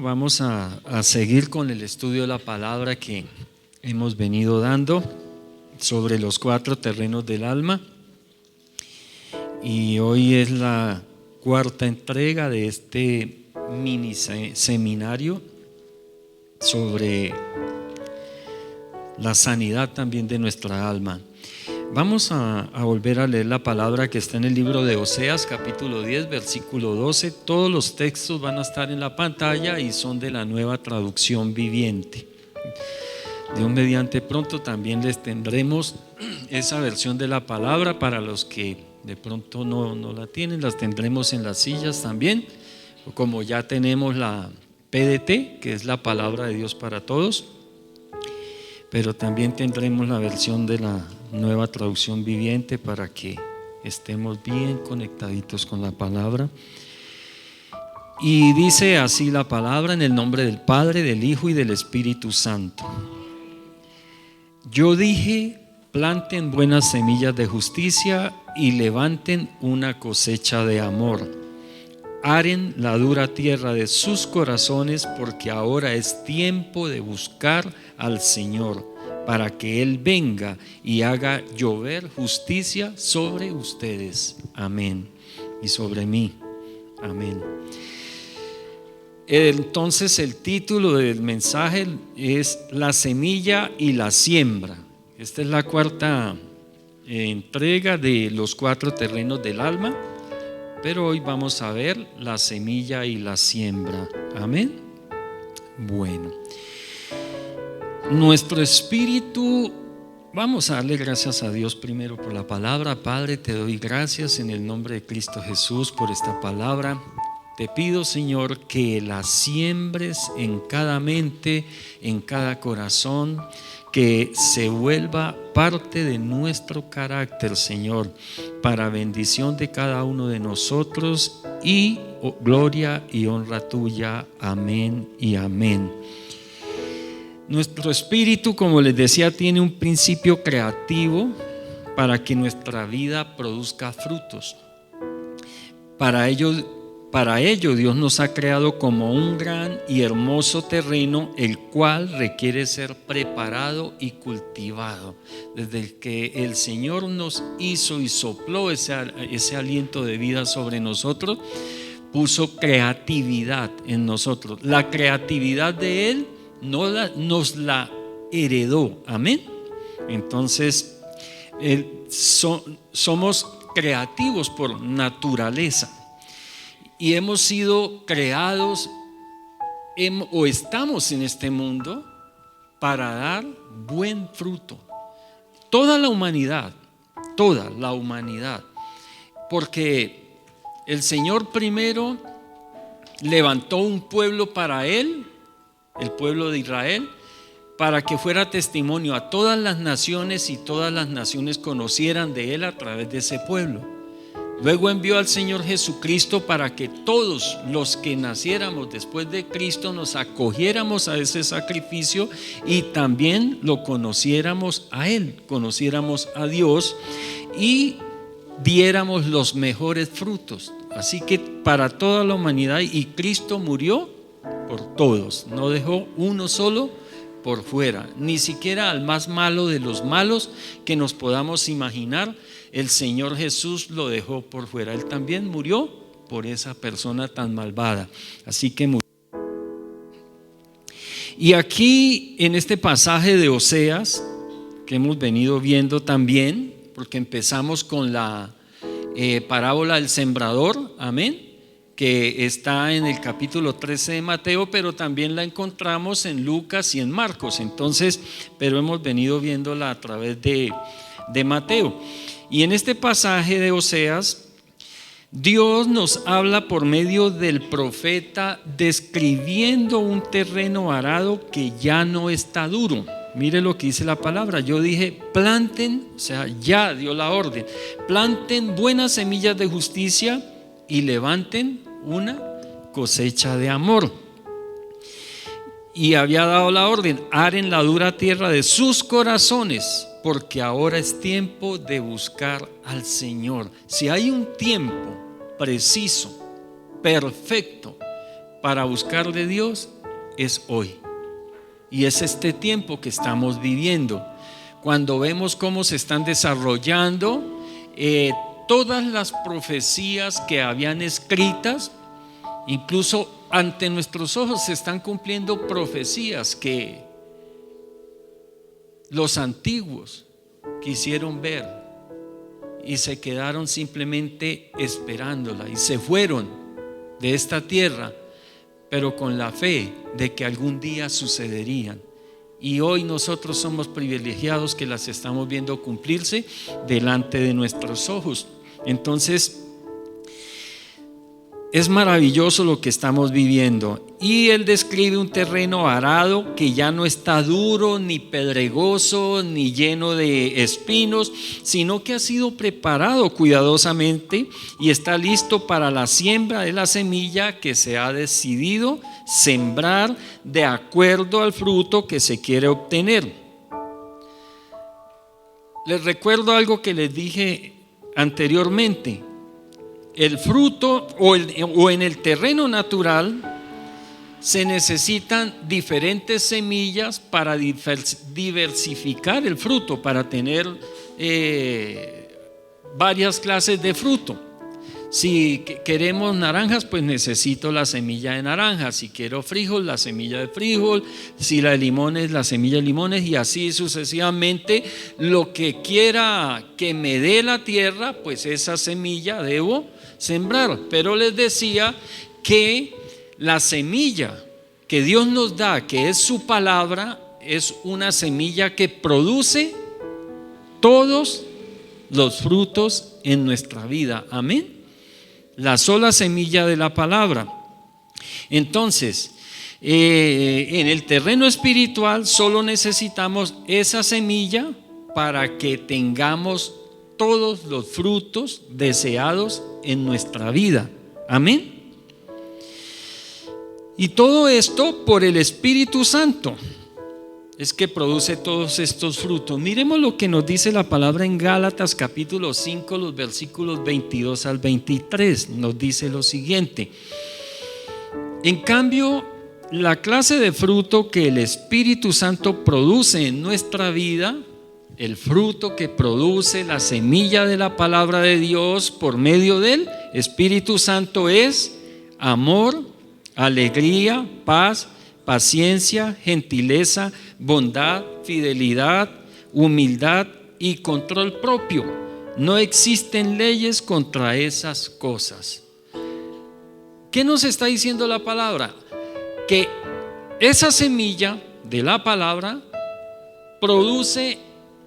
Vamos a seguir con el estudio de la palabra que hemos venido dando sobre los 4 terrenos del alma, y hoy es la 4ª entrega de este mini seminario sobre la sanidad también de nuestra alma. Vamos a volver a leer la palabra que está en el libro de Oseas, capítulo 10, versículo 12. Todos los textos van a estar en la pantalla y son de la Nueva Traducción Viviente. Dios mediante pronto también les tendremos esa versión de la palabra. Para los que de pronto no la tienen, las tendremos en las sillas también. Como ya tenemos la PDT, que es la palabra de Dios para todos, pero también tendremos la versión de la Nueva Traducción Viviente para que estemos bien conectaditos con la palabra. Y dice así la palabra: en el nombre del Padre, del Hijo y del Espíritu Santo. Yo dije: planten buenas semillas de justicia y levanten una cosecha de amor. Aren la dura tierra de sus corazones, porque ahora es tiempo de buscar al Señor, para que Él venga y haga llover justicia sobre ustedes. Amén. Y sobre mí. Amén. Entonces el título del mensaje es La semilla y la siembra. Esta es la 4ª entrega de los 4 terrenos del alma, pero hoy vamos a ver la semilla y la siembra. Amén. Bueno, nuestro espíritu, vamos a darle gracias a Dios primero por la palabra. Padre, te doy gracias en el nombre de Cristo Jesús por esta palabra. Te pido, Señor, que la siembres en cada mente, en cada corazón, que se vuelva parte de nuestro carácter, Señor, para bendición de cada uno de nosotros y gloria y honra tuya. Amén y amén. Nuestro espíritu, como les decía, tiene un principio creativo para que nuestra vida produzca frutos. Para ello Dios nos ha creado como un gran y hermoso terreno, el cual requiere ser preparado y cultivado. Desde que el Señor nos hizo y sopló ese aliento de vida sobre nosotros, puso creatividad en nosotros. La creatividad de Él nos la heredó. Amén. Entonces somos creativos por naturaleza. Y hemos sido creados o estamos en este mundo para dar buen fruto. Toda la humanidad, porque el Señor primero levantó un pueblo para Él, el pueblo de Israel, para que fuera testimonio a todas las naciones y todas las naciones conocieran de Él a través de ese pueblo. Luego envió al Señor Jesucristo para que todos los que naciéramos después de Cristo nos acogiéramos a ese sacrificio y también lo conociéramos a Él, conociéramos a Dios y diéramos los mejores frutos. Así que para toda la humanidad, y Cristo murió por todos, no dejó uno solo por fuera, ni siquiera al más malo de los malos que nos podamos imaginar. El Señor Jesús lo dejó por fuera. Él también murió por esa persona tan malvada. Así que murió. Y aquí en este pasaje de Oseas, que hemos venido viendo también, porque empezamos con la parábola del sembrador, amén, que está en el capítulo 13 de Mateo, pero también la encontramos en Lucas y en Marcos. Entonces, pero hemos venido viéndola a través de Mateo. Y en este pasaje de Oseas, Dios nos habla por medio del profeta describiendo un terreno arado que ya no está duro. Mire lo que dice la palabra. Yo dije, planten, o sea, ya dio la orden, planten buenas semillas de justicia y levanten una cosecha de amor. Y había dado la orden, aren la dura tierra de sus corazones, porque ahora es tiempo de buscar al Señor. Si hay un tiempo preciso, perfecto para buscar de Dios, es hoy. Y es este tiempo que estamos viviendo, cuando vemos cómo se están desarrollando todas las profecías que habían escritas. Incluso ante nuestros ojos se están cumpliendo profecías que los antiguos quisieron ver y se quedaron simplemente esperándola y se fueron de esta tierra, pero con la fe de que algún día sucederían. Y hoy nosotros somos privilegiados que las estamos viendo cumplirse delante de nuestros ojos. Entonces, es maravilloso lo que estamos viviendo. Y él describe un terreno arado que ya no está duro, ni pedregoso, ni lleno de espinos, sino que ha sido preparado cuidadosamente y está listo para la siembra de la semilla que se ha decidido sembrar de acuerdo al fruto que se quiere obtener. Les recuerdo algo que les dije anteriormente. El fruto o en el terreno natural se necesitan diferentes semillas para diversificar el fruto, para tener varias clases de fruto. Si queremos naranjas, pues necesito la semilla de naranja. Si quiero frijol, la semilla de frijol. Si la de limones, la semilla de limones. Y así sucesivamente. Lo que quiera que me dé la tierra, pues esa semilla debo sembrar. Pero les decía que la semilla que Dios nos da, que es su palabra, es una semilla que produce todos los frutos en nuestra vida. Amén. La sola semilla de la palabra. Entonces, en el terreno espiritual solo necesitamos esa semilla para que tengamos todos los frutos deseados en nuestra vida. Amén. Y todo esto por el Espíritu Santo es que produce todos estos frutos. Miremos lo que nos dice la palabra en Gálatas capítulo 5, los versículos 22 al 23. Nos dice lo siguiente: en cambio, la clase de fruto que el Espíritu Santo produce en nuestra vida, el fruto que produce la semilla de la palabra de Dios por medio del Espíritu Santo, es amor, alegría, paz, paciencia, gentileza, bondad, fidelidad, humildad y control propio. No existen leyes contra esas cosas. ¿Qué nos está diciendo la palabra? Que esa semilla de la palabra produce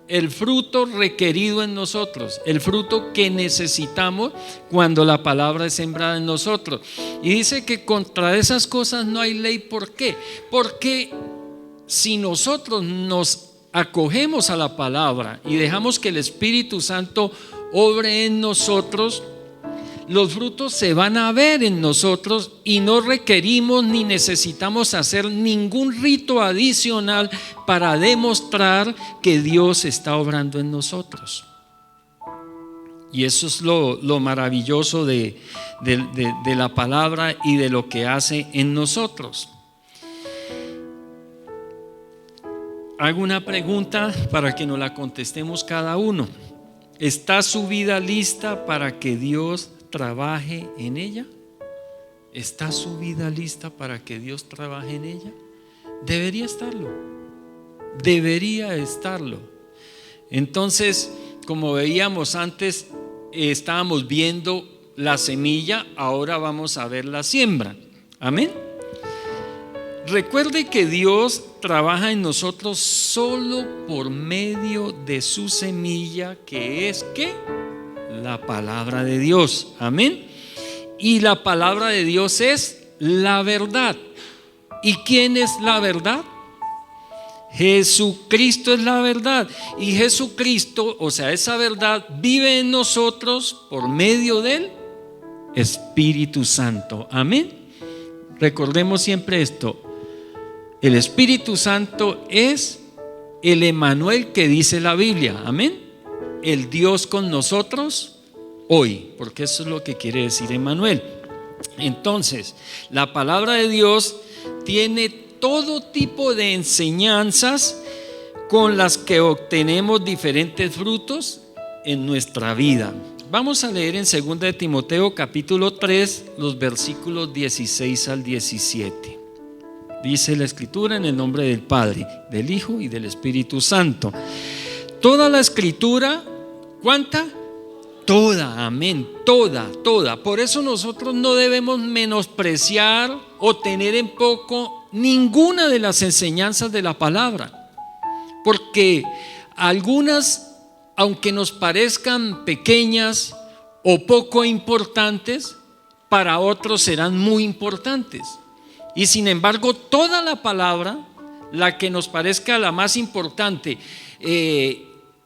el fruto requerido en nosotros, el fruto que necesitamos cuando la palabra es sembrada en nosotros. Y dice que contra esas cosas no hay ley. ¿Por qué? Porque si nosotros nos acogemos a la palabra y dejamos que el Espíritu Santo obre en nosotros, los frutos se van a ver en nosotros y no requerimos ni necesitamos hacer ningún rito adicional para demostrar que Dios está obrando en nosotros. Y eso es lo maravilloso de la palabra y de lo que hace en nosotros. Hago una pregunta para que nos la contestemos cada uno. ¿Está su vida lista para que Dios trabaje en ella? ¿Está su vida lista para que Dios trabaje en ella? Debería estarlo. Debería estarlo. Entonces, como veíamos antes, estábamos viendo la semilla, ahora vamos a ver la siembra. Amén. Recuerde que Dios trabaja en nosotros solo por medio de su semilla, que es ¿qué? La palabra de Dios. Amén. Y la palabra de Dios es la verdad. ¿Y quién es la verdad? Jesucristo es la verdad. Y Jesucristo, o sea, esa verdad vive en nosotros por medio del Espíritu Santo. Amén. Recordemos siempre esto. El Espíritu Santo es el Emmanuel que dice la Biblia. Amén. El Dios con nosotros hoy, porque eso es lo que quiere decir Emmanuel. Entonces, la palabra de Dios tiene todo tipo de enseñanzas con las que obtenemos diferentes frutos en nuestra vida. Vamos a leer en 2 de Timoteo capítulo 3 los versículos 16 al 17. Dice la Escritura: en el nombre del Padre, del Hijo y del Espíritu Santo. Toda la Escritura, ¿cuánta? Toda, amén, toda. Por eso nosotros no debemos menospreciar o tener en poco ninguna de las enseñanzas de la palabra, porque algunas, aunque nos parezcan pequeñas o poco importantes, para otros serán muy importantes. Y sin embargo, toda la palabra, la que nos parezca la más importante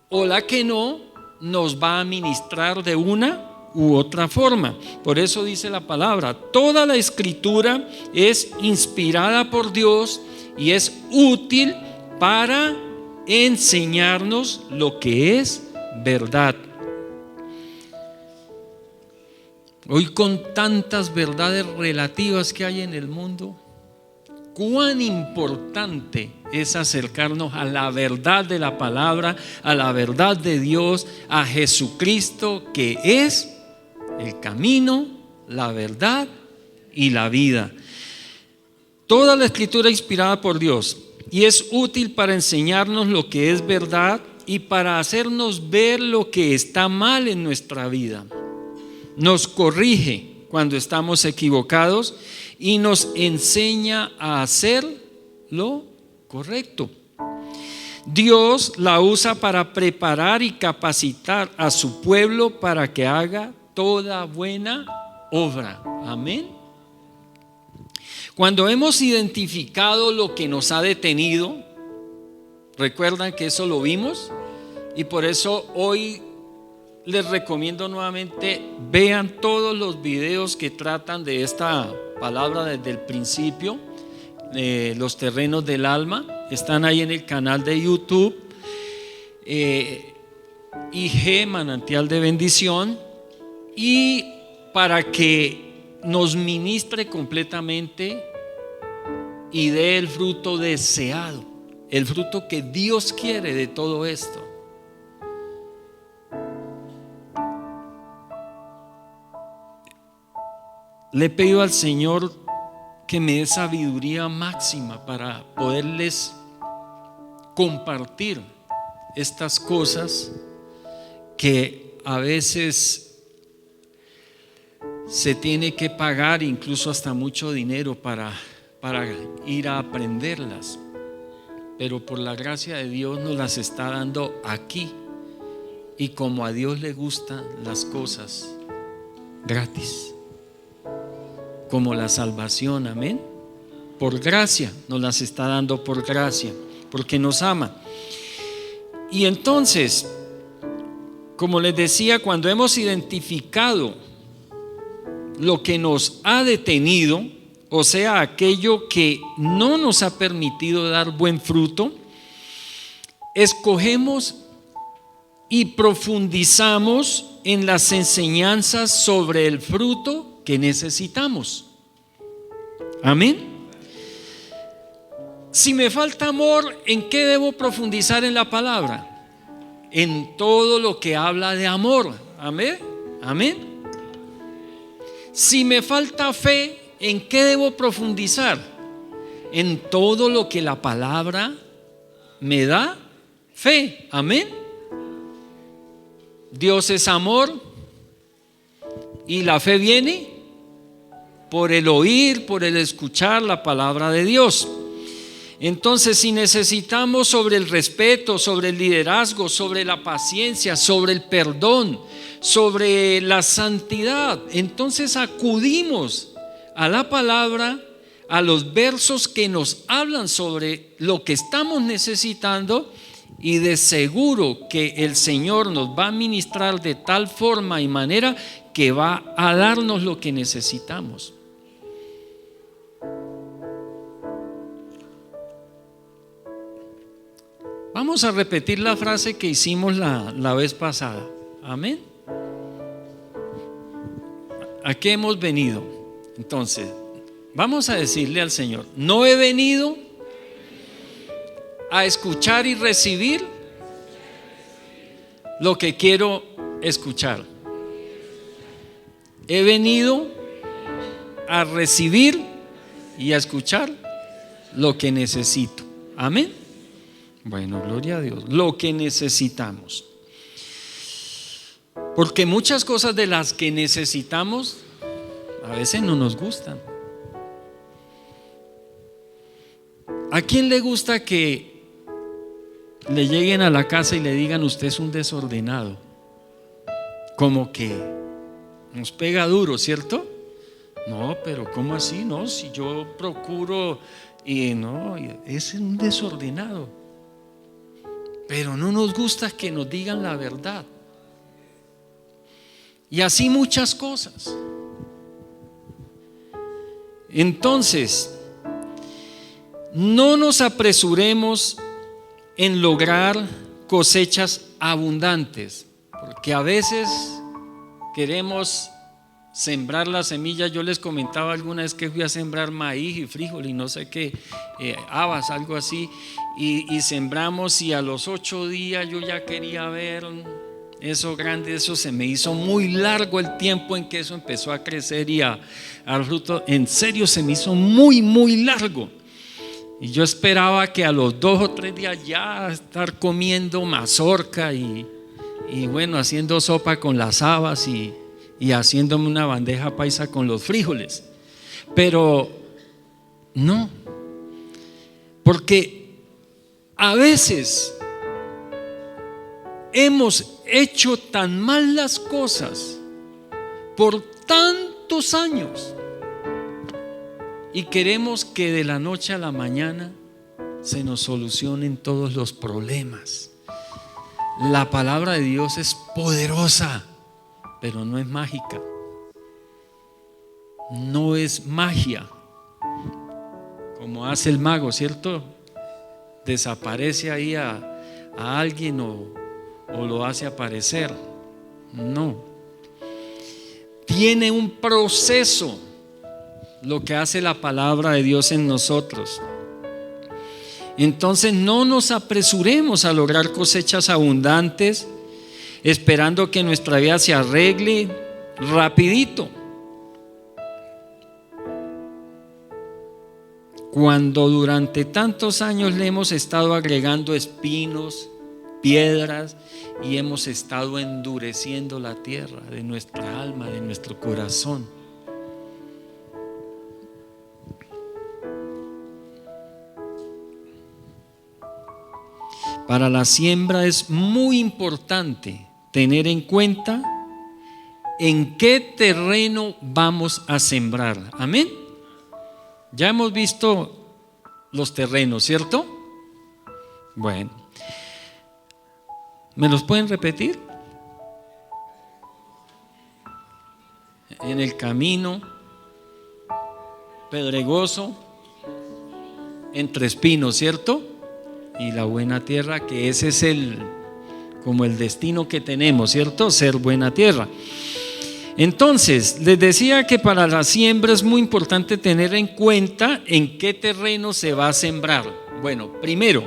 o la que no, nos va a ministrar de una u otra forma. Por eso dice la palabra: toda la Escritura es inspirada por Dios y es útil para enseñarnos lo que es verdad. Hoy, con tantas verdades relativas que hay en el mundo, cuán importante es acercarnos a la verdad de la palabra, a la verdad de Dios, a Jesucristo, que es el camino, la verdad y la vida. Toda la Escritura es inspirada por Dios y es útil para enseñarnos lo que es verdad y para hacernos ver lo que está mal en nuestra vida. Nos corrige cuando estamos equivocados y nos enseña a hacer lo correcto. Dios la usa para preparar y capacitar a su pueblo para que haga toda buena obra. Amén. Cuando hemos identificado lo que nos ha detenido, recuerdan que eso lo vimos, y por eso hoy les recomiendo nuevamente: vean todos los videos que tratan de esta palabra desde el principio. Los terrenos del alma están ahí en el canal de YouTube, IG Manantial de Bendición, y para que nos ministre completamente y dé el fruto deseado, el fruto que Dios quiere de todo esto. Le he pedido al Señor que me dé sabiduría máxima para poderles compartir estas cosas que a veces se tiene que pagar incluso hasta mucho dinero para ir a aprenderlas, pero por la gracia de Dios nos las está dando aquí, y como a Dios le gustan las cosas gratis, como la salvación. Amén. Por gracia nos las está dando, por gracia, porque nos ama. Y entonces, como les decía, cuando hemos identificado lo que nos ha detenido, o sea, aquello que no nos ha permitido dar buen fruto, escogemos y profundizamos en las enseñanzas sobre el fruto que necesitamos. Amén. Si me falta amor, ¿en qué debo profundizar en la palabra? En todo lo que habla de amor. Amén. Amén. Si me falta fe, ¿en qué debo profundizar? En todo lo que la palabra me da fe. Amén. Dios es amor Y la fe viene por el oír, por el escuchar la palabra de Dios. Entonces, si necesitamos sobre el respeto, sobre el liderazgo, sobre la paciencia, sobre el perdón, sobre la santidad, entonces acudimos a la palabra, a los versos que nos hablan sobre lo que estamos necesitando, y de seguro que el Señor nos va a ministrar de tal forma y manera que va a darnos lo que necesitamos. Vamos a repetir la frase que hicimos la vez pasada. Amén. ¿A qué hemos venido? Entonces, vamos a decirle al Señor: no he venido a escuchar y recibir lo que quiero escuchar. He venido a recibir y a escuchar lo que necesito. Amén. Bueno, gloria a Dios. Lo que necesitamos. Porque muchas cosas de las que necesitamos a veces no nos gustan. ¿A quién le gusta que le lleguen a la casa y le digan: usted es un desordenado? Como que nos pega duro, ¿cierto? No, pero ¿cómo así? No, si yo procuro y no, es un desordenado. Pero no nos gusta que nos digan la verdad. Y así muchas cosas. Entonces, no nos apresuremos en lograr cosechas abundantes, porque a veces queremos sembrar la semilla. Yo les comentaba alguna vez que fui a sembrar maíz y frijol y no sé qué, habas, algo así, y sembramos, y a los 8 días yo ya quería ver eso grande. Eso se me hizo muy largo el tiempo en que eso empezó a crecer y al fruto. En serio, se me hizo muy, muy largo. Y yo esperaba que a los 2 o 3 días ya estar comiendo mazorca y bueno, haciendo sopa con las habas y haciéndome una bandeja paisa con los frijoles. Pero no, porque a veces hemos hecho tan mal las cosas por tantos años y queremos que de la noche a la mañana se nos solucionen todos los problemas. La palabra de Dios es poderosa, pero no es mágica. No es magia como hace el mago, ¿cierto? Desaparece ahí a alguien o lo hace aparecer. No. Tiene un proceso lo que hace la palabra de Dios en nosotros. Entonces, no nos apresuremos a lograr cosechas abundantes esperando que nuestra vida se arregle rapidito, cuando durante tantos años le hemos estado agregando espinos, piedras, y hemos estado endureciendo la tierra de nuestra alma, de nuestro corazón. Para la siembra es muy importante tener en cuenta en qué terreno vamos a sembrar. Amén. Ya hemos visto los terrenos, ¿cierto? Bueno, ¿me los pueden repetir? En el camino, pedregoso, entre espinos, ¿cierto? Y la buena tierra, que ese es como el destino que tenemos, ¿cierto? Ser buena tierra. Entonces, les decía que para la siembra es muy importante tener en cuenta en qué terreno se va a sembrar. Bueno, primero,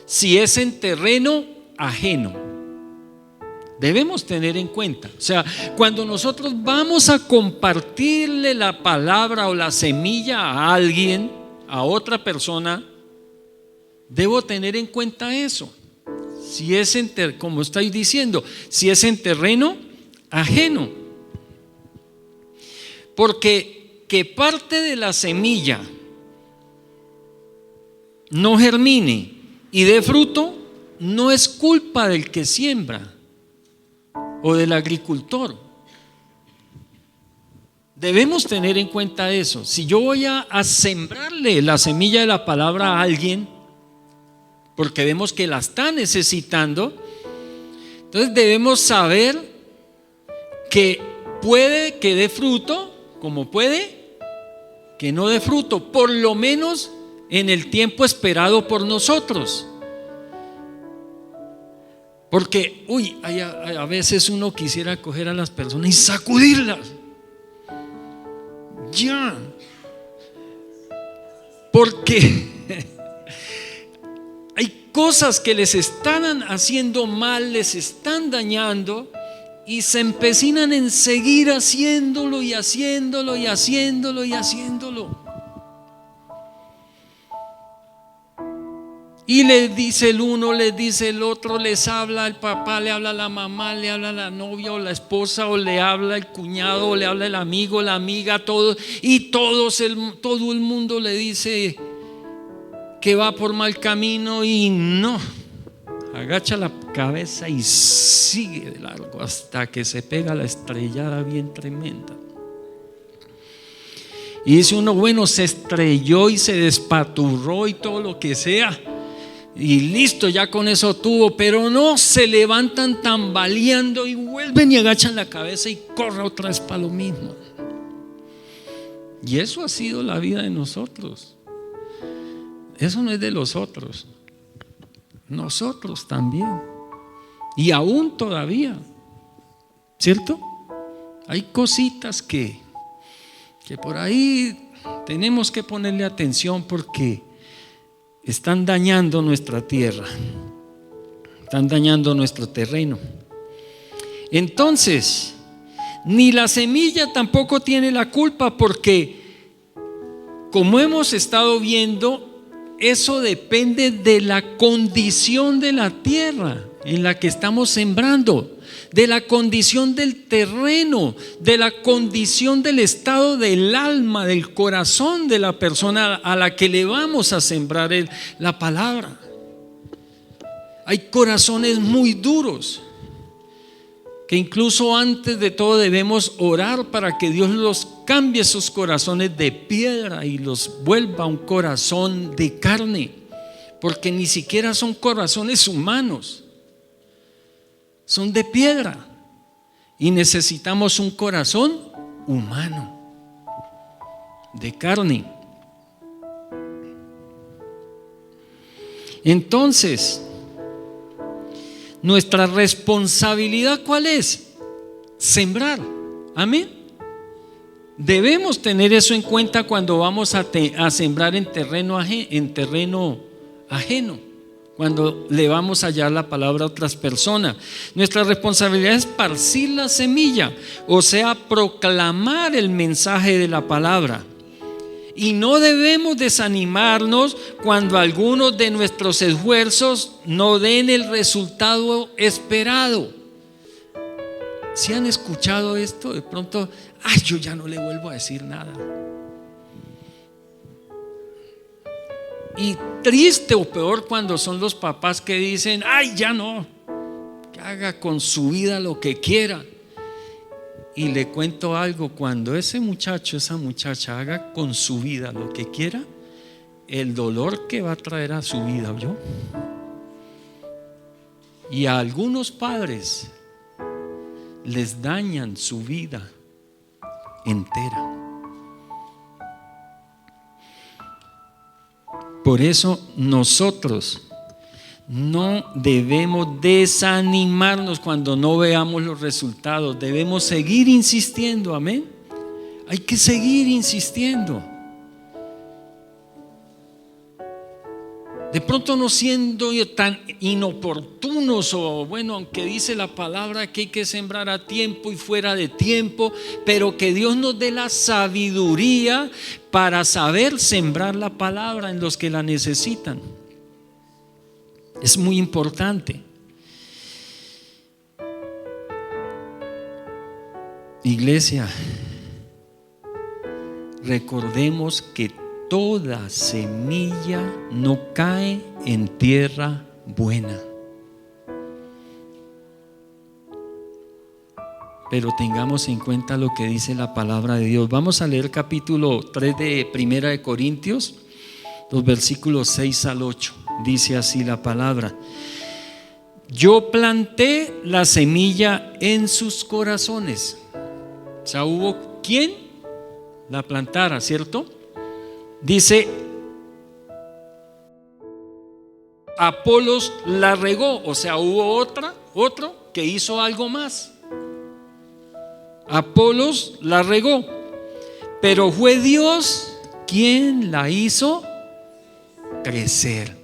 si es en terreno ajeno, debemos tener en cuenta. O sea, cuando nosotros vamos a compartirle la palabra o la semilla a alguien, a otra persona, debo tener en cuenta eso. Si es como estoy diciendo, si es en terreno ajeno. Porque que parte de la semilla no germine y dé fruto no es culpa del que siembra o del agricultor. Debemos tener en cuenta eso. Si yo voy a sembrarle la semilla de la palabra a alguien, porque vemos que la está necesitando, entonces debemos saber que puede que dé fruto, como puede que no dé fruto, por lo menos en el tiempo esperado por nosotros. Porque, a veces uno quisiera coger a las personas y sacudirlas. Ya. Porque hay cosas que les están haciendo mal, les están dañando, y se empecinan en seguir haciéndolo y haciéndolo y haciéndolo y haciéndolo. Y les dice el uno, les dice el otro, les habla el papá, le habla la mamá, le habla la novia o la esposa, o le habla el cuñado, o le habla el amigo, la amiga, todo. Y todo el mundo le dice que va por mal camino, y no. Agacha la cabeza y sigue de largo hasta que se pega la estrellada bien tremenda. Y dice uno, bueno, se estrelló y se despaturró y todo lo que sea, y listo, ya con eso tuvo. Pero no, se levantan tambaleando y vuelven y agachan la cabeza y corren otra vez para lo mismo. Y eso ha sido la vida de nosotros. Eso no es de los otros. Nosotros también. Y aún todavía, ¿cierto? Hay cositas que por ahí tenemos que ponerle atención, porque están dañando nuestra tierra, están dañando nuestro terreno. Entonces, ni la semilla tampoco tiene la culpa, porque, como hemos estado viendo, eso depende de la condición de la tierra en la que estamos sembrando, de la condición del terreno, de la condición del estado del alma, del corazón de la persona a la que le vamos a sembrar la palabra. Hay corazones muy duros que incluso antes de todo debemos orar para que Dios los cambie, esos corazones de piedra, y los vuelva a un corazón de carne, porque ni siquiera son corazones humanos, son de piedra, y necesitamos un corazón humano, de carne. Entonces, nuestra responsabilidad, ¿cuál es? Sembrar. Amén. Debemos tener eso en cuenta cuando vamos a sembrar en terreno ajeno, cuando le vamos a hallar la palabra a otras personas. Nuestra responsabilidad es esparcir la semilla, o sea, proclamar el mensaje de la palabra. Y no debemos desanimarnos cuando algunos de nuestros esfuerzos no den el resultado esperado. ¿Sí han escuchado esto? De pronto, yo ya no le vuelvo a decir nada. Y triste o peor cuando son los papás que dicen, ya no, que haga con su vida lo que quiera. Y le cuento algo: cuando ese muchacho, esa muchacha haga con su vida lo que quiera, el dolor que va a traer a su vida, ¿yo? Y a algunos padres les dañan su vida entera. Por eso nosotros no debemos desanimarnos cuando no veamos los resultados. Debemos seguir insistiendo, amén. Hay que seguir insistiendo. De pronto no siendo tan inoportunos, o bueno, aunque dice la palabra que hay que sembrar a tiempo y fuera de tiempo, pero que Dios nos dé la sabiduría para saber sembrar la palabra en los que la necesitan. Es muy importante. Iglesia, recordemos que toda semilla no cae en tierra buena. Pero tengamos en cuenta lo que dice la palabra de Dios. Vamos a leer capítulo 3 de Primera de Corintios, los versículos 6 al 8. Dice así la palabra: yo planté la semilla en sus corazones. O sea, hubo quien la plantara, ¿cierto? Dice, Apolos la regó. O sea, hubo otro que hizo algo más. Apolos la regó, pero fue Dios quien la hizo crecer.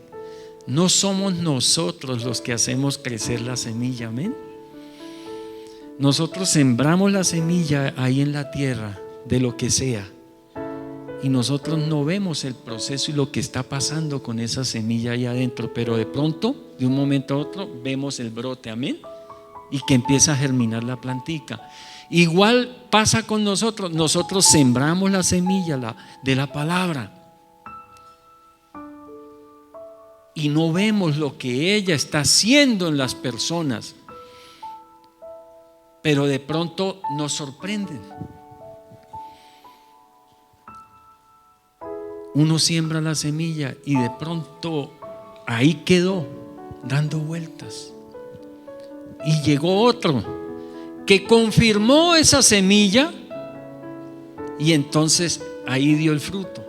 No somos nosotros los que hacemos crecer la semilla, amén. Nosotros sembramos la semilla ahí en la tierra, de lo que sea, y nosotros no vemos el proceso y lo que está pasando con esa semilla ahí adentro, pero de pronto, de un momento a otro, vemos el brote, amén, y que empieza a germinar la plantica. Igual pasa con nosotros. Nosotros sembramos la semilla de la palabra y no vemos lo que ella está haciendo en las personas, pero de pronto nos sorprenden. Uno siembra la semilla y de pronto ahí quedó dando vueltas, y llegó otro que confirmó esa semilla, y entonces ahí dio el fruto.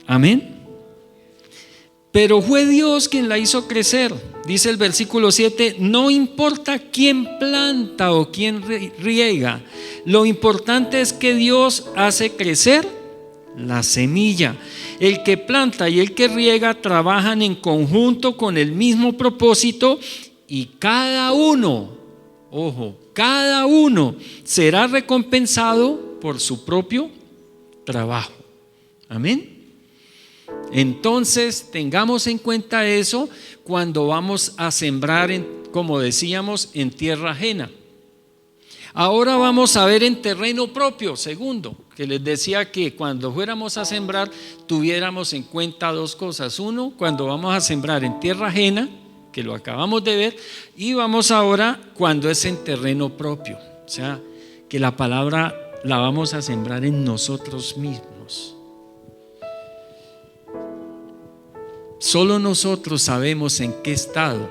Amén. Pero fue Dios quien la hizo crecer. Dice el versículo 7: no importa quién planta o quién riega, lo importante es que Dios hace crecer la semilla. El que planta y el que riega trabajan en conjunto con el mismo propósito, y cada uno, ojo, cada uno será recompensado por su propio trabajo. Amén. Entonces tengamos en cuenta eso cuando vamos a sembrar, como decíamos, en tierra ajena. Ahora vamos a ver en terreno propio. Segundo, que les decía que cuando fuéramos a sembrar tuviéramos en cuenta dos cosas. Uno, cuando vamos a sembrar en tierra ajena, que lo acabamos de ver, y vamos ahora cuando es en terreno propio, o sea, que la palabra la vamos a sembrar en nosotros mismos. Solo nosotros sabemos en qué estado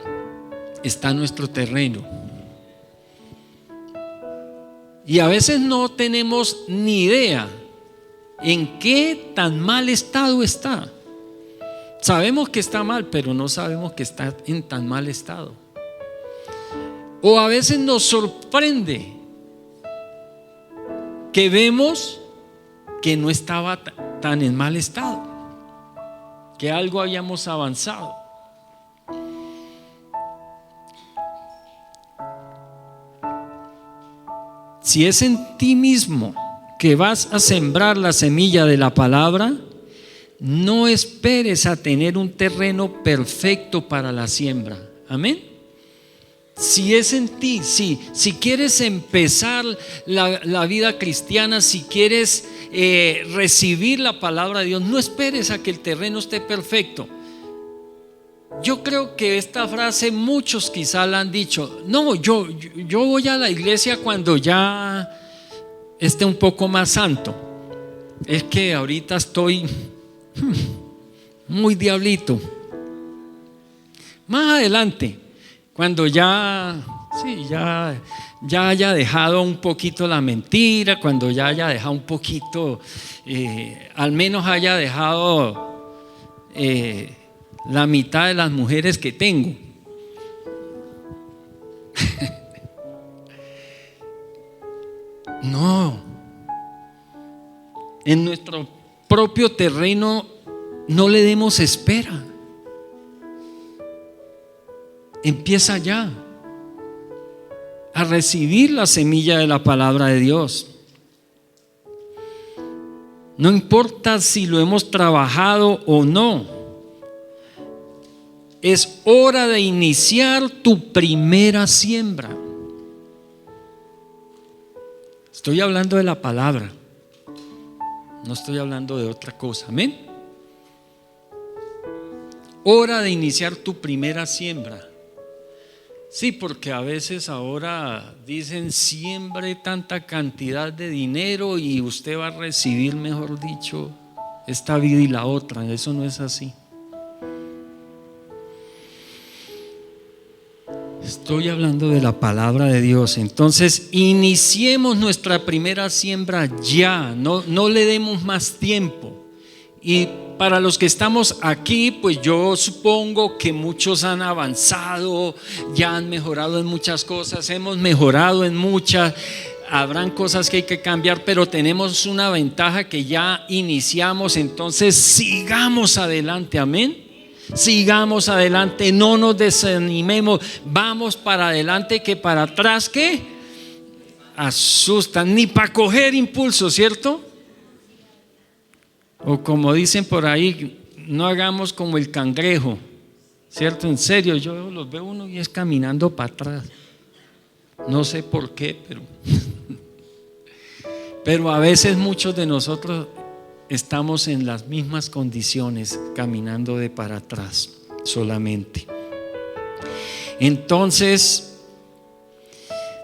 está nuestro terreno, y a veces no tenemos ni idea en qué tan mal estado está. Sabemos que está mal, pero no sabemos que está en tan mal estado. O a veces nos sorprende que vemos que no estaba tan en mal estado, que algo habíamos avanzado. Si es en ti mismo que vas a sembrar la semilla de la palabra, no esperes a tener un terreno perfecto para la siembra. Amén. Si es en ti, si quieres empezar la vida cristiana, si quieres recibir la palabra de Dios, no esperes a que el terreno esté perfecto. Yo creo que esta frase muchos quizá la han dicho. No, yo voy a la iglesia cuando ya esté un poco más santo. Es que ahorita estoy muy diablito. Más adelante, cuando ya haya dejado un poquito la mentira, cuando ya haya dejado un poquito, al menos haya dejado la mitad de las mujeres que tengo. No, en nuestro propio terreno no le demos espera. Empieza ya a recibir la semilla de la palabra de Dios. No importa si lo hemos trabajado o no, es hora de iniciar tu primera siembra. Estoy hablando de la palabra, no estoy hablando de otra cosa. Amén. Hora de iniciar tu primera siembra. Sí, porque a veces ahora dicen siembre tanta cantidad de dinero y usted va a recibir, mejor dicho, esta vida y la otra. Eso no es así. Estoy hablando de la palabra de Dios. Entonces iniciemos nuestra primera siembra ya, no le demos más tiempo. Y para los que estamos aquí, pues yo supongo que muchos han avanzado, ya han mejorado en muchas cosas, hemos mejorado en muchas, habrán cosas que hay que cambiar, pero tenemos una ventaja que ya iniciamos, entonces sigamos adelante, amén. Sigamos adelante, no nos desanimemos, vamos para adelante, que para atrás, ¿qué? Asustan, ni para coger impulso, ¿cierto? O como dicen por ahí, no hagamos como el cangrejo, ¿cierto? En serio, yo los veo uno y es caminando para atrás. No sé por qué, pero a veces muchos de nosotros estamos en las mismas condiciones, caminando de para atrás solamente. Entonces,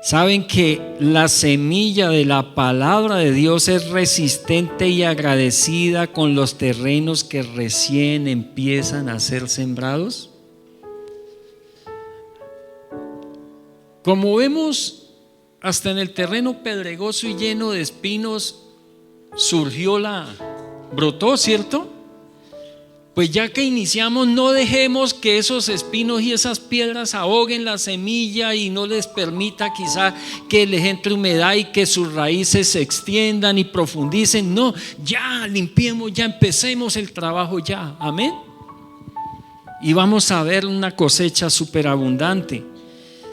saben que la semilla de la palabra de Dios es resistente y agradecida con los terrenos que recién empiezan a ser sembrados. Como vemos, hasta en el terreno pedregoso y lleno de espinos brotó, ¿cierto? Pues ya que iniciamos, no dejemos que esos espinos y esas piedras ahoguen la semilla y no les permita quizá que les entre humedad y que sus raíces se extiendan y profundicen. No, ya limpiemos, ya empecemos el trabajo ya, amén. Y vamos a ver una cosecha superabundante.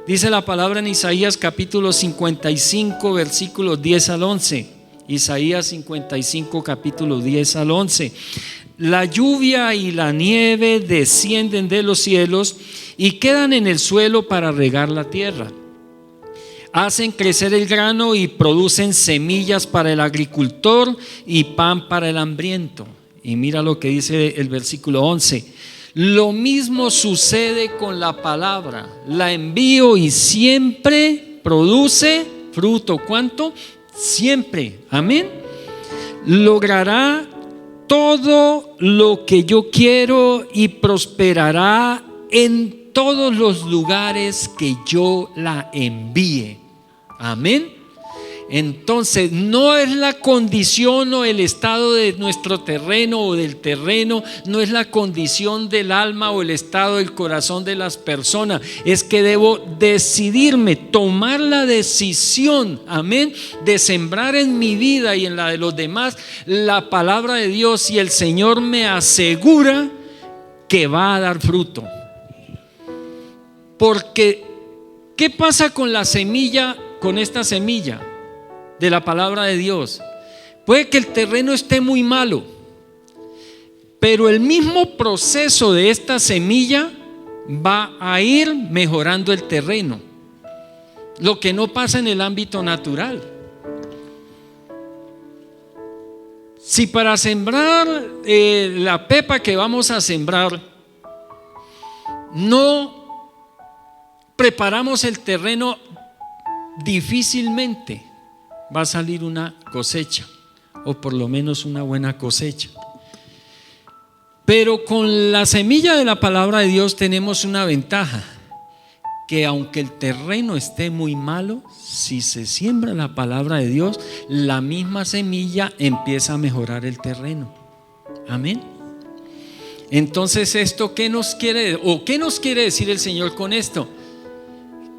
Dice la palabra en Isaías capítulo 55 versículos 10 al 11. Isaías 55 capítulo 10 al 11. La lluvia y la nieve descienden de los cielos y quedan en el suelo para regar la tierra. Hacen crecer el grano y producen semillas para el agricultor y pan para el hambriento. Y mira lo que dice el versículo 11. Lo mismo sucede con la palabra. La envío y siempre produce fruto. ¿Cuánto? Siempre. Amén. Logrará todo lo que yo quiero y prosperará en todos los lugares que yo la envíe. Amén. Entonces no es la condición o el estado de nuestro terreno o del terreno, no es la condición del alma o el estado del corazón de las personas, es que debo decidirme, tomar la decisión, amén, de sembrar en mi vida y en la de los demás la palabra de Dios, y el Señor me asegura que va a dar fruto. Porque ¿qué pasa con la semilla, con esta semilla de la palabra de Dios? Puede que el terreno esté muy malo, pero el mismo proceso de esta semilla va a ir mejorando el terreno, lo que no pasa en el ámbito natural. Si para sembrar la pepa que vamos a sembrar no preparamos el terreno, difícilmente va a salir una cosecha, o por lo menos una buena cosecha. Pero con la semilla de la palabra de Dios tenemos una ventaja, que aunque el terreno esté muy malo, si se siembra la palabra de Dios, la misma semilla empieza a mejorar el terreno. Amén. Entonces, ¿esto qué nos quiere, o qué nos quiere decir el Señor con esto?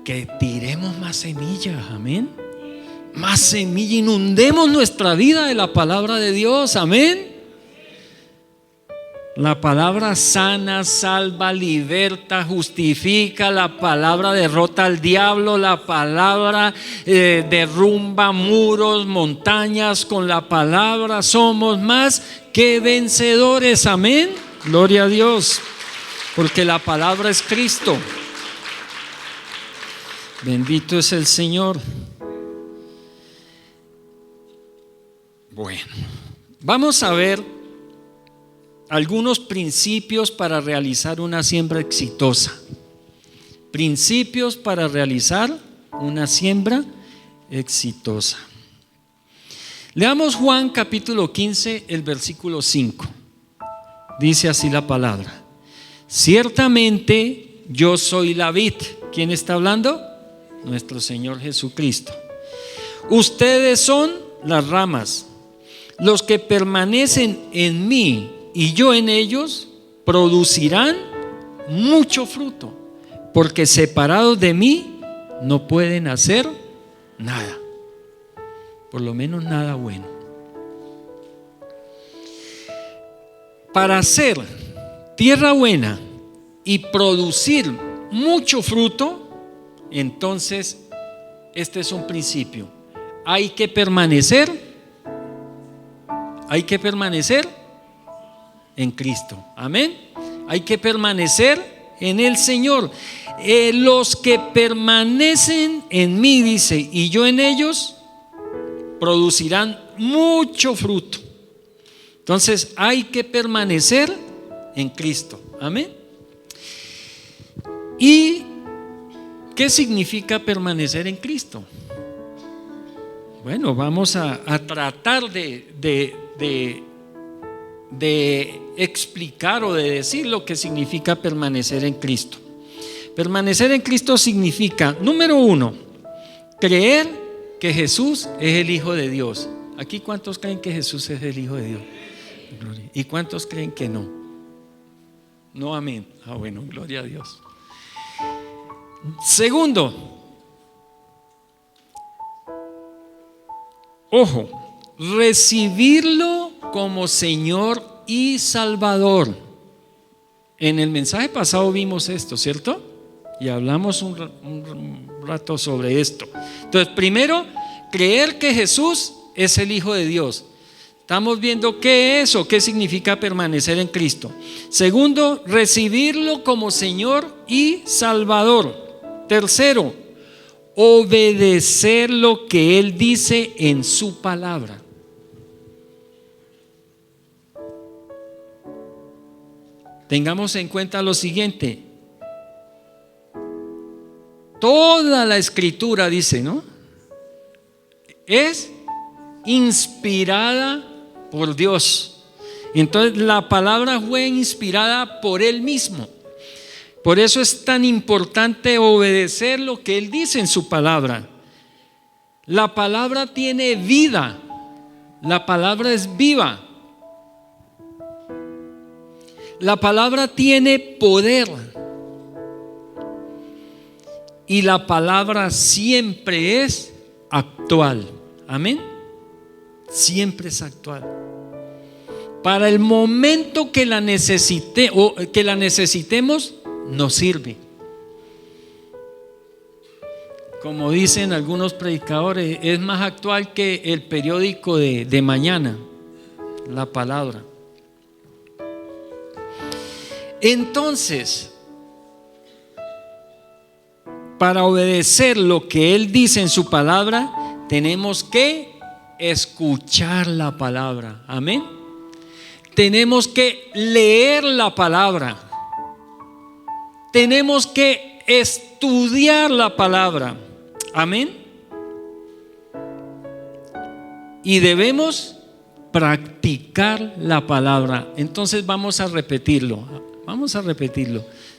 Que tiremos más semillas, amén. Más semilla, inundemos nuestra vida de la palabra de Dios, amén. La palabra sana, salva, liberta, justifica. La palabra derrota al diablo. La palabra derrumba muros, montañas. Con la palabra somos más que vencedores, amén. Gloria a Dios, porque la palabra es Cristo. Bendito es el Señor. Bueno, vamos a ver algunos principios para realizar una siembra exitosa. Principios para realizar una siembra exitosa. Leamos Juan capítulo 15, el versículo 5. Dice así la palabra: ciertamente yo soy la vid. ¿Quién está hablando? Nuestro Señor Jesucristo. Ustedes son las ramas. Los que permanecen en mí y yo en ellos producirán mucho fruto, porque separados de mí no pueden hacer nada, por lo menos nada bueno. Para hacer tierra buena y producir mucho fruto, entonces este es un principio: hay que permanecer en Cristo. Amén. Hay que permanecer en el Señor. Los que permanecen en mí, dice, y yo en ellos, producirán mucho fruto. Entonces hay que permanecer en Cristo. Amén. ¿Y qué significa permanecer en Cristo? Bueno, vamos a tratar de explicar o de decir lo que significa permanecer en Cristo. Permanecer en Cristo significa, número uno, creer que Jesús es el Hijo de Dios. ¿Aquí cuántos creen que Jesús es el Hijo de Dios? ¿Y cuántos creen que no? No, amén. Bueno, gloria a Dios. Segundo, ojo, recibirlo como Señor y Salvador. En el mensaje pasado vimos esto, ¿cierto? Y hablamos un rato sobre esto. Entonces, primero, creer que Jesús es el Hijo de Dios. Estamos viendo qué es o qué significa permanecer en Cristo. Segundo, recibirlo como Señor y Salvador. Tercero, obedecer lo que Él dice en su palabra. Tengamos en cuenta lo siguiente: toda la escritura, dice, ¿no?, es inspirada por Dios. Entonces la palabra fue inspirada por Él mismo. Por eso es tan importante obedecer lo que Él dice en su palabra. La palabra tiene vida. La palabra es viva. La palabra tiene poder. Y la palabra siempre es actual. Amén. Siempre es actual. Para el momento que la necesitemos, nos sirve. Como dicen algunos predicadores, es más actual que el periódico de mañana, la palabra. Entonces, para obedecer lo que Él dice en su palabra, tenemos que escuchar la palabra. Amén. Tenemos que leer la palabra. Tenemos que estudiar la palabra. Amén. Y debemos practicar la palabra. Entonces vamos a repetirlo.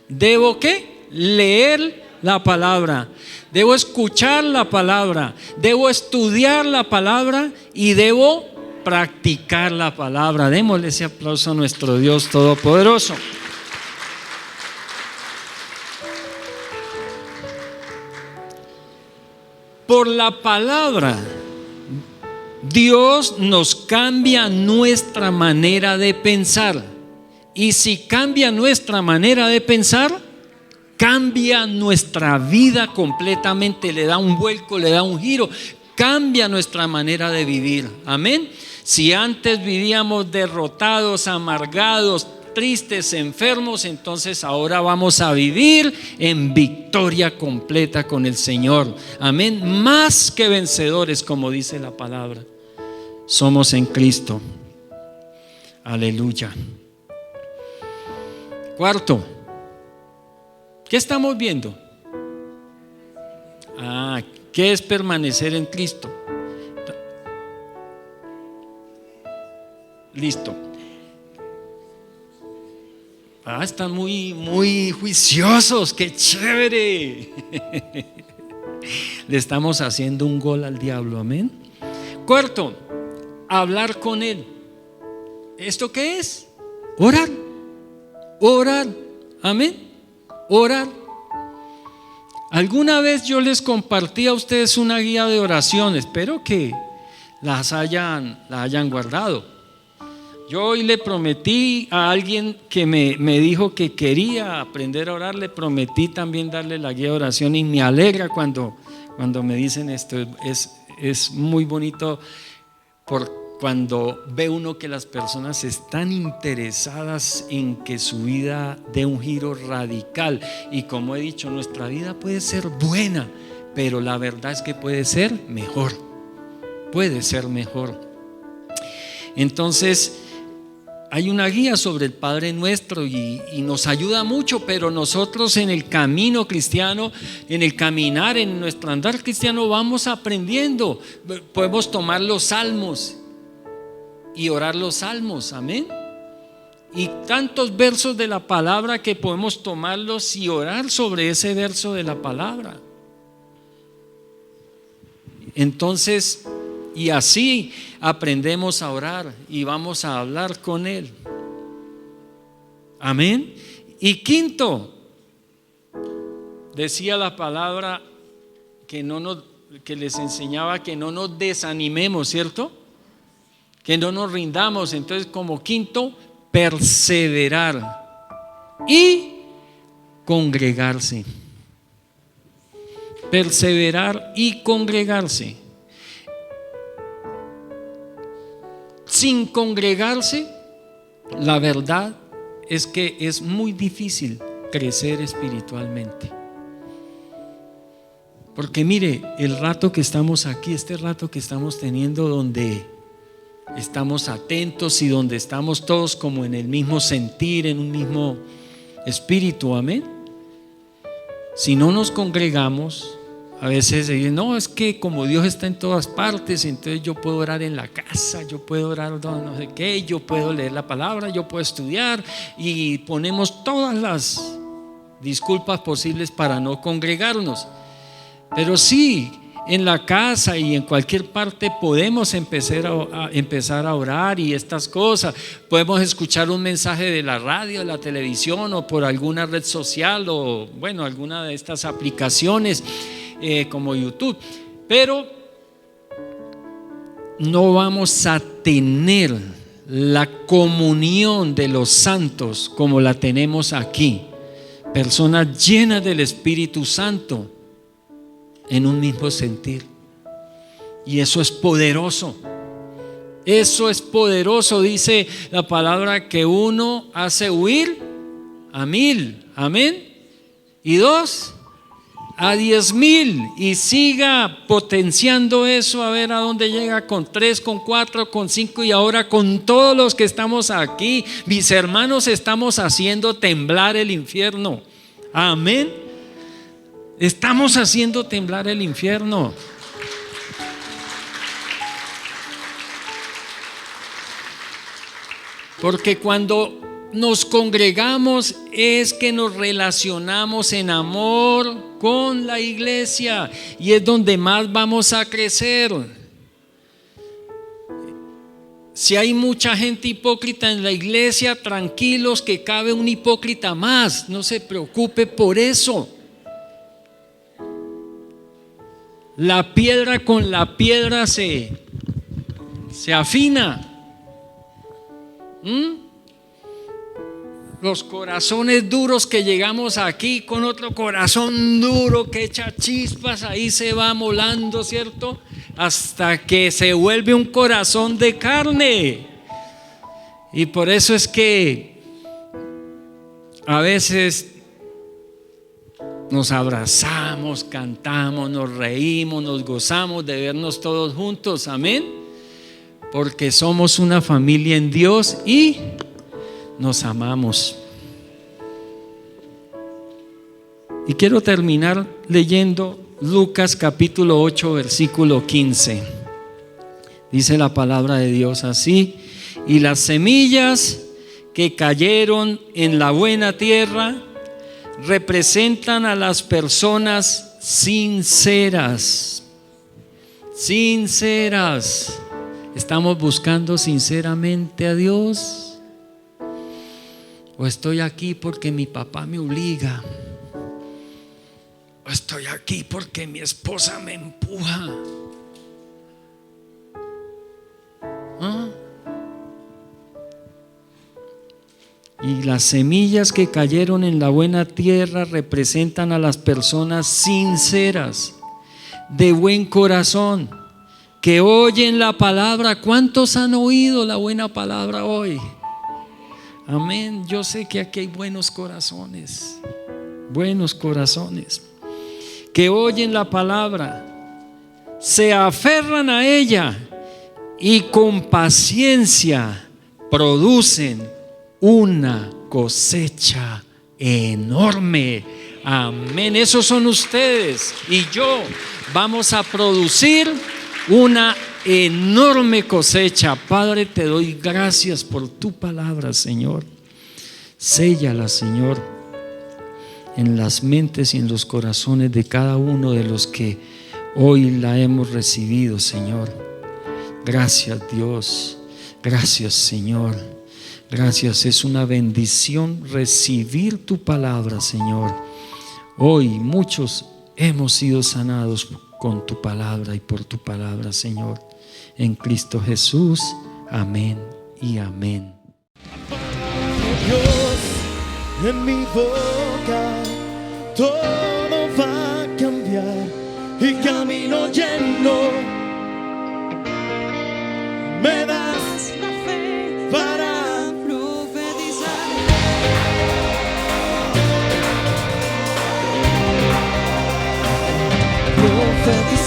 ¿Debo qué? Leer la palabra. Debo escuchar la palabra. Debo estudiar la palabra y debo practicar la palabra. Démosle ese aplauso a nuestro Dios Todopoderoso. Por la palabra, Dios nos cambia nuestra manera de pensar. Y si cambia nuestra manera de pensar, cambia nuestra vida completamente. Le da un vuelco, le da un giro. Cambia nuestra manera de vivir. Amén. Si antes vivíamos derrotados, amargados, tristes, enfermos, entonces ahora vamos a vivir en victoria completa con el Señor. Amén. Más que vencedores, como dice la palabra. somos en Cristo. Aleluya. Cuarto, ¿qué estamos viendo? ¿Qué es permanecer en Cristo? Listo. Están muy juiciosos, qué chévere. Le estamos haciendo un gol al diablo, amén. Cuarto, hablar con Él. ¿Esto qué es? Orar. Orar, amén. Orar. Alguna vez yo les compartí a ustedes una guía de oración, espero que la hayan guardado. Yo hoy le prometí a alguien que me dijo que quería aprender a orar, le prometí también darle la guía de oración, y me alegra cuando me dicen esto. Es muy bonito cuando ve uno que las personas están interesadas en que su vida dé un giro radical. Y como he dicho, nuestra vida puede ser buena, pero la verdad es que puede ser mejor. Puede ser mejor. Entonces, hay una guía sobre el Padre Nuestro y nos ayuda mucho, pero nosotros en el camino cristiano, en el caminar, en nuestro andar cristiano, vamos aprendiendo. Podemos tomar los salmos y orar los salmos, amén. Y tantos versos de la palabra que podemos tomarlos y orar sobre ese verso de la palabra. Entonces, y así aprendemos a orar y vamos a hablar con Él. Amén. Y quinto, decía la palabra que les enseñaba que no nos desanimemos, ¿cierto? Que no nos rindamos. Entonces, como quinto, perseverar y congregarse. Perseverar y congregarse. Sin congregarse, la verdad es que es muy difícil crecer espiritualmente. Porque mire, el rato que estamos aquí, este rato que estamos teniendo, donde estamos atentos y donde estamos todos como en el mismo sentir, en un mismo espíritu, amén. Si no nos congregamos, a veces se dice, no, es que como Dios está en todas partes, entonces yo puedo orar en la casa, yo puedo orar no sé qué, yo puedo leer la palabra, yo puedo estudiar, y ponemos todas las disculpas posibles para no congregarnos. Pero sí, en la casa y en cualquier parte podemos empezar a orar y estas cosas. Podemos escuchar un mensaje de la radio, de la televisión o por alguna red social o bueno, alguna de estas aplicaciones como YouTube. Pero no vamos a tener la comunión de los santos como la tenemos aquí. Personas llenas del Espíritu Santo en un mismo sentir. Y eso es poderoso. Eso es poderoso. Dice la palabra que uno hace huir a 1000, amén, y 2 a 10,000, y siga potenciando eso a ver a dónde llega, con 3, con 4, con 5, y ahora con todos los que estamos aquí. Mis hermanos, estamos haciendo temblar el infierno, amén. Estamos haciendo temblar el infierno. Porque cuando nos congregamos es que nos relacionamos en amor con la iglesia, y es donde más vamos a crecer. Si hay mucha gente hipócrita en la iglesia, tranquilos que cabe un hipócrita más, no se preocupe por eso. La piedra con la piedra se afina. Los corazones duros que llegamos aquí con otro corazón duro que echa chispas, ahí se va molando, ¿cierto? Hasta que se vuelve un corazón de carne. Y por eso es que a veces nos abrazamos, cantamos, nos reímos, nos gozamos de vernos todos juntos, amén. porque somos una familia en Dios y nos amamos. Y quiero terminar leyendo Lucas capítulo 8 versículo 15. Dice la palabra de Dios así: y las semillas que cayeron en la buena tierra representan a las personas sinceras. Sinceras. ¿Estamos buscando sinceramente a Dios? ¿O estoy aquí porque mi papá me obliga? ¿O estoy aquí porque mi esposa me empuja? ¿Ah? Y las semillas que cayeron en la buena tierra representan a las personas sinceras, de buen corazón, que oyen la palabra. ¿Cuántos han oído la buena palabra hoy? Amén. Yo sé que aquí hay buenos corazones, que oyen la palabra, se aferran a ella y con paciencia producen una cosecha enorme. Amén. Esos son ustedes y yo. Vamos a producir una enorme cosecha. Padre, te doy gracias por tu palabra, Señor. Séllala, Señor, en las mentes y en los corazones de cada uno de los que hoy la hemos recibido, Señor. Gracias, Dios. Gracias, Señor. Gracias. Es una bendición recibir tu palabra, Señor. Hoy muchos hemos sido sanados con tu palabra y por tu palabra, Señor. En Cristo Jesús. Amén y amén. Dios, en mi boca todo va a cambiar y camino lleno. Me das la fe para profetizar. Profetizar.